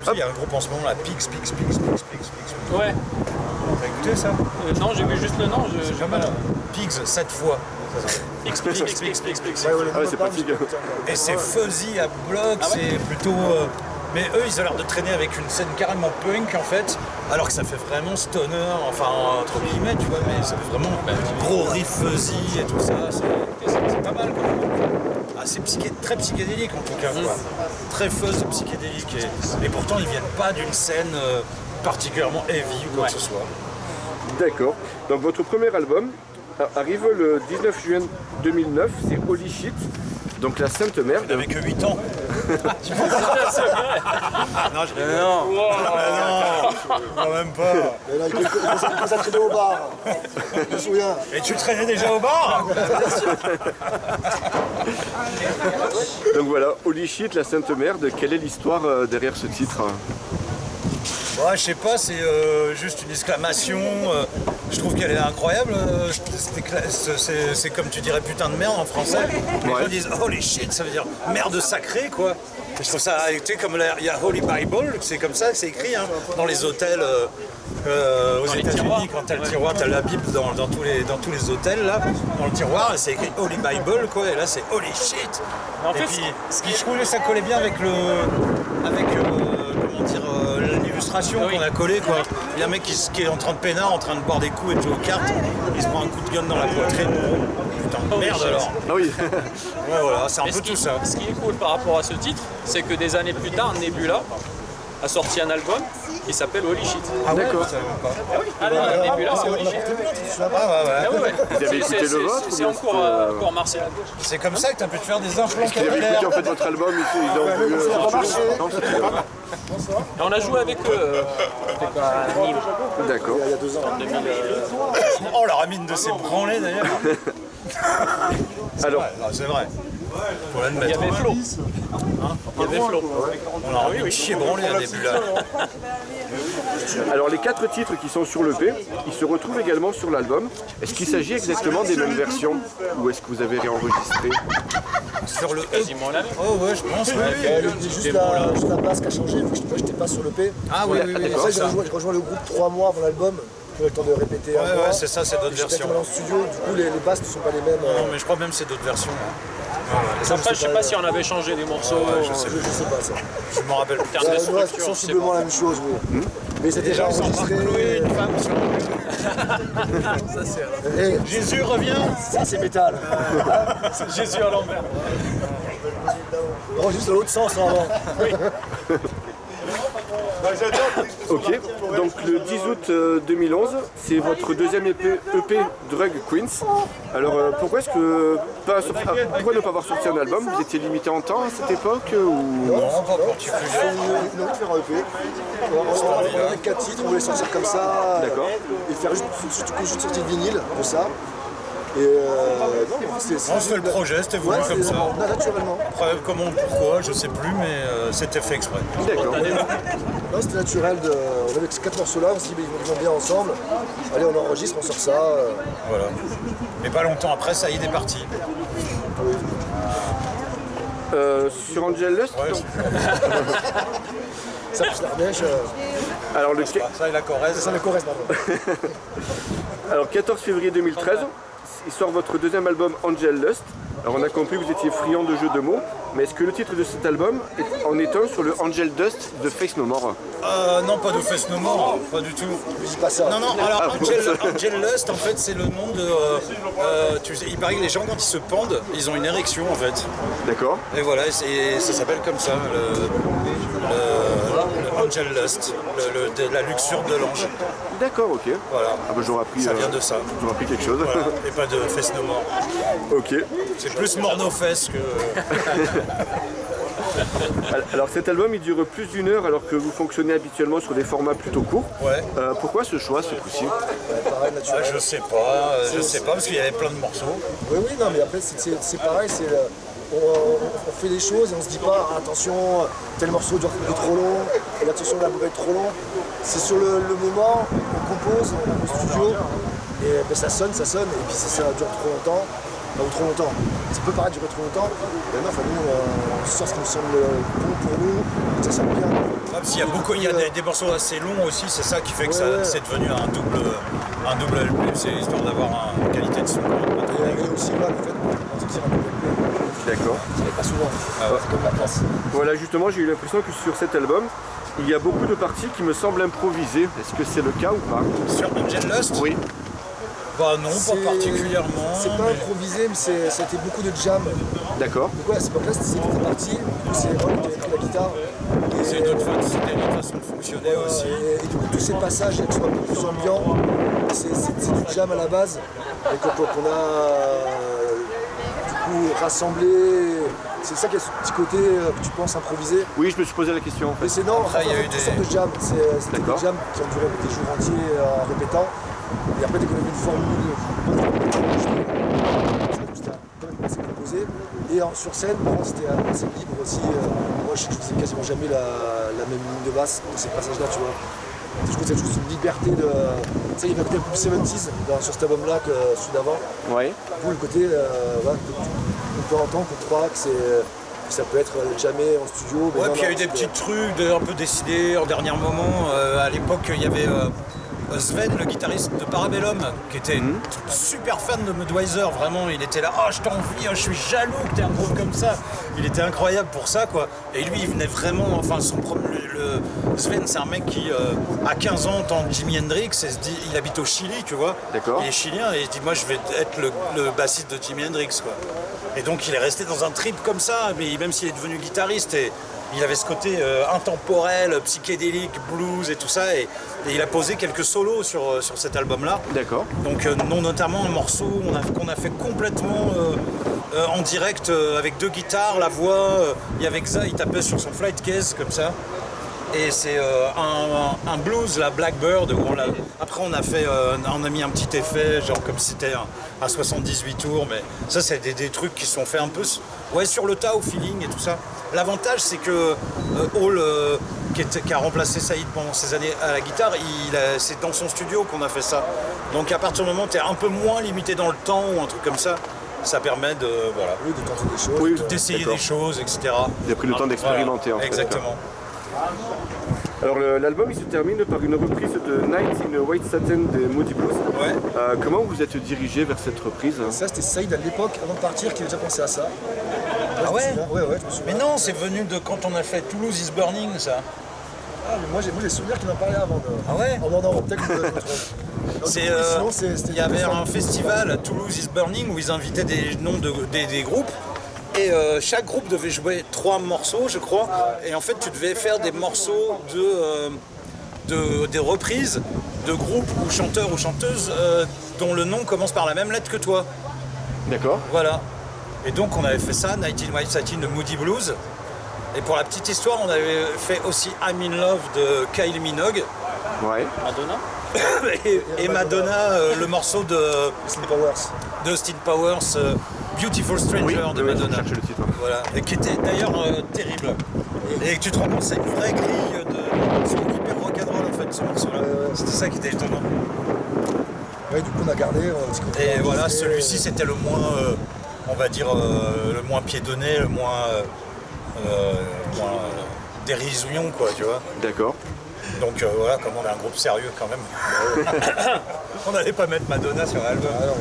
Il y a un groupe en ce moment, là, Pigs. Ouais. T'as écouté ça? Non, j'ai vu juste le nom. C'est pas mal. Pigs, 7 fois. X. Ah ouais, c'est pratique. Et c'est fuzzy à bloc, c'est plutôt... Mais eux, ils ont l'air de traîner avec une scène carrément punk, en fait, alors que ça fait vraiment stoner, enfin, entre guillemets, tu vois, mais ça fait vraiment gros riff fuzzy et tout ça, c'est pas mal, quoi. Ah, c'est très psychédélique, en tout cas, quoi. Très fuzz psychédélique, et pourtant, ils viennent pas d'une scène particulièrement heavy ou quoi que ce soit. D'accord. Donc votre premier album arrive le 19 juin 2009, c'est Holy Shit. Donc la Sainte Merde. Il avait que 8 ans. Non, je rigole. Non, quand même pas. Et là, il commence à traîner au bar. Je me souviens. Et tu traînais déjà au bar? Donc voilà, Holy Shit, la Sainte Merde. Quelle est l'histoire derrière ce titre? Ouais, je sais pas, c'est juste une exclamation. Je trouve qu'elle est incroyable. C'est comme tu dirais putain de merde en français. Les gens disent holy shit, ça veut dire merde sacrée, quoi. Et je trouve ça, tu sais, comme il y a Holy Bible, c'est comme ça que c'est écrit hein, dans les hôtels aux États-Unis. Quand t'as le tiroir, t'as la Bible dans tous les hôtels là, dans le tiroir, c'est écrit Holy Bible, quoi. Et là, c'est holy shit. En fait, et puis, ce qui je trouvais ça collait bien avec comment dire, l'illustration qu'on a collée, quoi. Il y a un mec qui est en train de peinard, en train de boire des coups et de jouer aux cartes, il se prend un coup de gun dans la poitrine. Putain de merde alors. Ah oui. Ouais, voilà, c'est un peu tout ça. Ce qui est cool par rapport à ce titre, c'est que des années plus tard, Nebula a sorti un album qui s'appelle Holy Shit. Ah ouais, D'accord. je savais même pas. Ah oui, Nebula, c'est Holy Shit. Ah ouais. Vous avez écouté le vôtre C'est en cours martial. C'est comme ça que tu as pu te faire des implants Vous avez capillaires. écouté en fait votre album, ils ont voulu... Non, c'était pas. Et on a joué avec eux. C'était quoi, à Nîmes, D'accord. Il y a 2 ans. en 2000. Oh, la ramine de ses branlés d'ailleurs. Alors, C'est vrai. Faut Il y l'admettre. avait Flo. Il y avait Flo. On a envie de chier branlé à début là. alors les 4 titres qui sont sur l'EP, ils se retrouvent également sur l'album. Est-ce qu'il s'agit exactement des mêmes versions ou est-ce que vous avez réenregistré? Sur le Quasiment la même. Oh ouais, je pense. Juste la basse qui a changé, vu que j'étais pas sur le P. Ah oui, oui, oui. Après, c'est j'ai ça. rejoint le groupe 3 mois avant l'album. J'ai eu le temps de répéter un mois. Ouais, c'est ça, c'est d'autres J'étais versions. dans le studio, du coup les basses ne sont pas les mêmes. Non, mais je crois même que c'est d'autres versions. Après, je sais pas si on avait changé des morceaux. Je sais pas ça. Je m'en rappelle plus. En termes de Ouais, structure, je sais sensiblement pas. la même chose, oui. Mais c'était déjà Déjà, on s'embarque enregistré. Chloé, une femme sur Ça, c'est... Et Jésus revient. ça, c'est métal. Jésus à l'envers. Non, juste dans l'autre sens avant. Ok, donc le 10 août 2011, c'est votre deuxième EP Drug Queens. Alors pourquoi pourquoi ne pas avoir sorti un album? Vous étiez limité en temps à cette époque ou... Non, pas particulièrement. Une envie de faire un EP. On avait 4 titres, on voulait sortir comme ça. D'accord. Et faire juste sortir de vinyle de ça. Et non, c'est On fait le projet, c'était voulu comme ça. Naturellement. Après, comment, pourquoi, je sais plus, mais c'était fait exprès. D'accord. Non, c'était naturel. On avait ces 4 morceaux-là, on s'est dit ils vont bien ensemble. Allez, on enregistre, on sort ça. Voilà. Mais pas longtemps après, ça y est, il est parti. Sur Angel Lust, Ouais, donc, Ça plus l'Ardèche. alors, ça et la Corrèze. Ça, le Corrèze, pardon. alors 14 février 2013, il sort votre deuxième album Angel Lust. Alors on a compris que vous étiez friand de jeux de mots, mais est-ce que le titre de cet album en est un sur le Angel Dust de Face No More? Non, pas de Face No More, pas du tout. Je dis pas ça. Non, alors Angel Lust, en fait, c'est le nom de... tu sais, il paraît que les gens, quand ils se pendent, ils ont une érection, en fait. D'accord. Et voilà, ça s'appelle comme ça, le Angel Lust, la luxure de l'ange. D'accord, ok. Voilà, Ah bah j'aurais appris, ça vient de ça. j'aurais appris quelque chose. Voilà. Et pas de Face No More. Ok. C'est plus mort nos fesses que... Alors cet album il dure plus d'1 heure alors que vous fonctionnez habituellement sur des formats plutôt courts. Ouais. Pourquoi ce choix ce coup-ci? Pareil, naturel. Je sais pas, parce qu'il y avait plein de morceaux. Oui, non, mais après, c'est pareil. On fait des choses et on se dit pas attention, tel morceau est trop long, et attention, la boucle est trop long. C'est sur le moment, on compose, on est au studio, et ben, ça sonne, et puis si ça dure trop longtemps, ou trop longtemps. Ça peut paraître durer trop longtemps, mais non, nous on sort ce qui nous semble bon pour nous, que ça sonne bien. Parce qu'il y a beaucoup, il y a des morceaux assez longs aussi, c'est ça qui fait que c'est devenu un double LP, c'est histoire d'avoir une qualité de son. Et aussi là, le fait de sortir un double LP. D'accord. Ça n'est pas souvent, c'est comme la place. Voilà, justement, j'ai eu l'impression que sur cet album, il y a beaucoup de parties qui me semblent improvisées. Est-ce que c'est le cas ou pas? Sur Angel Lust? Oui. Bah non, pas particulièrement. C'est pas improvisé, mais c'était beaucoup de jam. D'accord. Donc ouais, à cette époque-là, c'était parti. C'est Ron qui avait pris la guitare. C'était une autre façon de fonctionner aussi. Et du coup, tous ces passages qui sont un peu plus ambiants, c'est du jam à la base. Et qu'on a du coup rassemblé. C'est ça qui a ce petit côté que tu penses improviser. Oui, je me suis posé la question en fait. Mais c'est non, Après, il y a eu toutes sortes de jam. C'était des jams qui ont duré des jours entiers en répétant. Et après, dès qu'on avait une formule, c'était quand même assez composé. Et sur scène, c'était assez libre aussi. Moi, je faisais quasiment jamais la même ligne de basse dans ces passages-là, tu vois. Je trouve que c'est juste une liberté de. Tu sais, il y avait un côté un peu plus 70s sur cet album-là que celui d'avant. Ouais. D'où le côté qu'on peut entendre, qu'on croit que ça peut être jamais en studio. Mais Ouais, non, puis il y a non, eu des c'est petits trucs un peu décidés en dernier moment. À l'époque, il y avait Sven, le guitariste de Parabellum, qui était super fan de Mudweiser. Vraiment, il était là, oh je t'envie, je suis jaloux que t'aies un groupe comme ça. Il était incroyable pour ça, quoi. Et lui, il venait vraiment, enfin, Sven, c'est un mec qui, à 15 ans, entend Jimi Hendrix et se dit, il habite au Chili, tu vois. D'accord. Il est chilien et il se dit, moi, je vais être le bassiste de Jimi Hendrix, quoi. Et donc, il est resté dans un trip comme ça, mais même s'il est devenu guitariste, et il avait ce côté intemporel, psychédélique, blues et tout ça, et il a posé quelques solos sur cet album-là. D'accord. Donc, notamment un morceau qu'on a fait complètement en direct avec deux guitares, la voix, et avec ça, il tapait sur son flight case comme ça. Et c'est un blues, la Blackbird. Après, on a mis un petit effet, genre comme si c'était à 78 tours. Mais ça, c'est des trucs qui sont faits un peu sur le tas, au feeling et tout ça. L'avantage, c'est que Hall, qui a remplacé Saïd pendant ces années à la guitare, c'est dans son studio qu'on a fait ça. Donc, à partir du moment où tu es un peu moins limité dans le temps ou un truc comme ça, ça permet de tenter des choses, Oui, d'essayer d'accord. des choses, etc. Il a pris le temps d'expérimenter, en fait. Exactement. Alors l'album il se termine par une reprise de Night in White Satin des Moody Blues. Ouais. Comment vous êtes dirigé vers cette reprise? Ça, c'était Saïd à l'époque, avant de partir, qui avait déjà pensé à ça. Ah ouais? Ouais, je me souviens. Mais non, c'est venu de quand on a fait Toulouse is Burning, ça. Ah, mais moi, j'ai souvenir qu'il en parlait avant. Ah ouais? Oh non, peut-être que je me trompe. Il y avait un festival, Toulouse is Burning, où ils invitaient des noms des groupes. Et chaque groupe devait jouer 3 morceaux, je crois. Et en fait, tu devais faire des morceaux des reprises de groupes ou chanteurs ou chanteuses dont le nom commence par la même lettre que toi. D'accord. Voilà. Et donc, on avait fait ça, Night in White Satin de Moody Blues. Et pour la petite histoire, on avait fait aussi I'm in Love de Kylie Minogue. Ouais. Madonna. et Madonna, le morceau de Austin Powers, Beautiful Stranger de Madonna. Je cherchais le titre. Voilà, et qui était d'ailleurs terrible. Et que tu te rends compte, c'est une vraie grille c'est hyper rock'n'roll en fait ce morceau-là. C'était ça qui était étonnant. Ouais, du coup on a gardé. Et voilà, celui-ci c'était le moins, on va dire, le moins piétonné, le moins dérision, quoi, tu vois. D'accord. Donc voilà, comme on est un groupe sérieux quand même, on n'allait pas mettre Madonna sur l'album. Ah, non.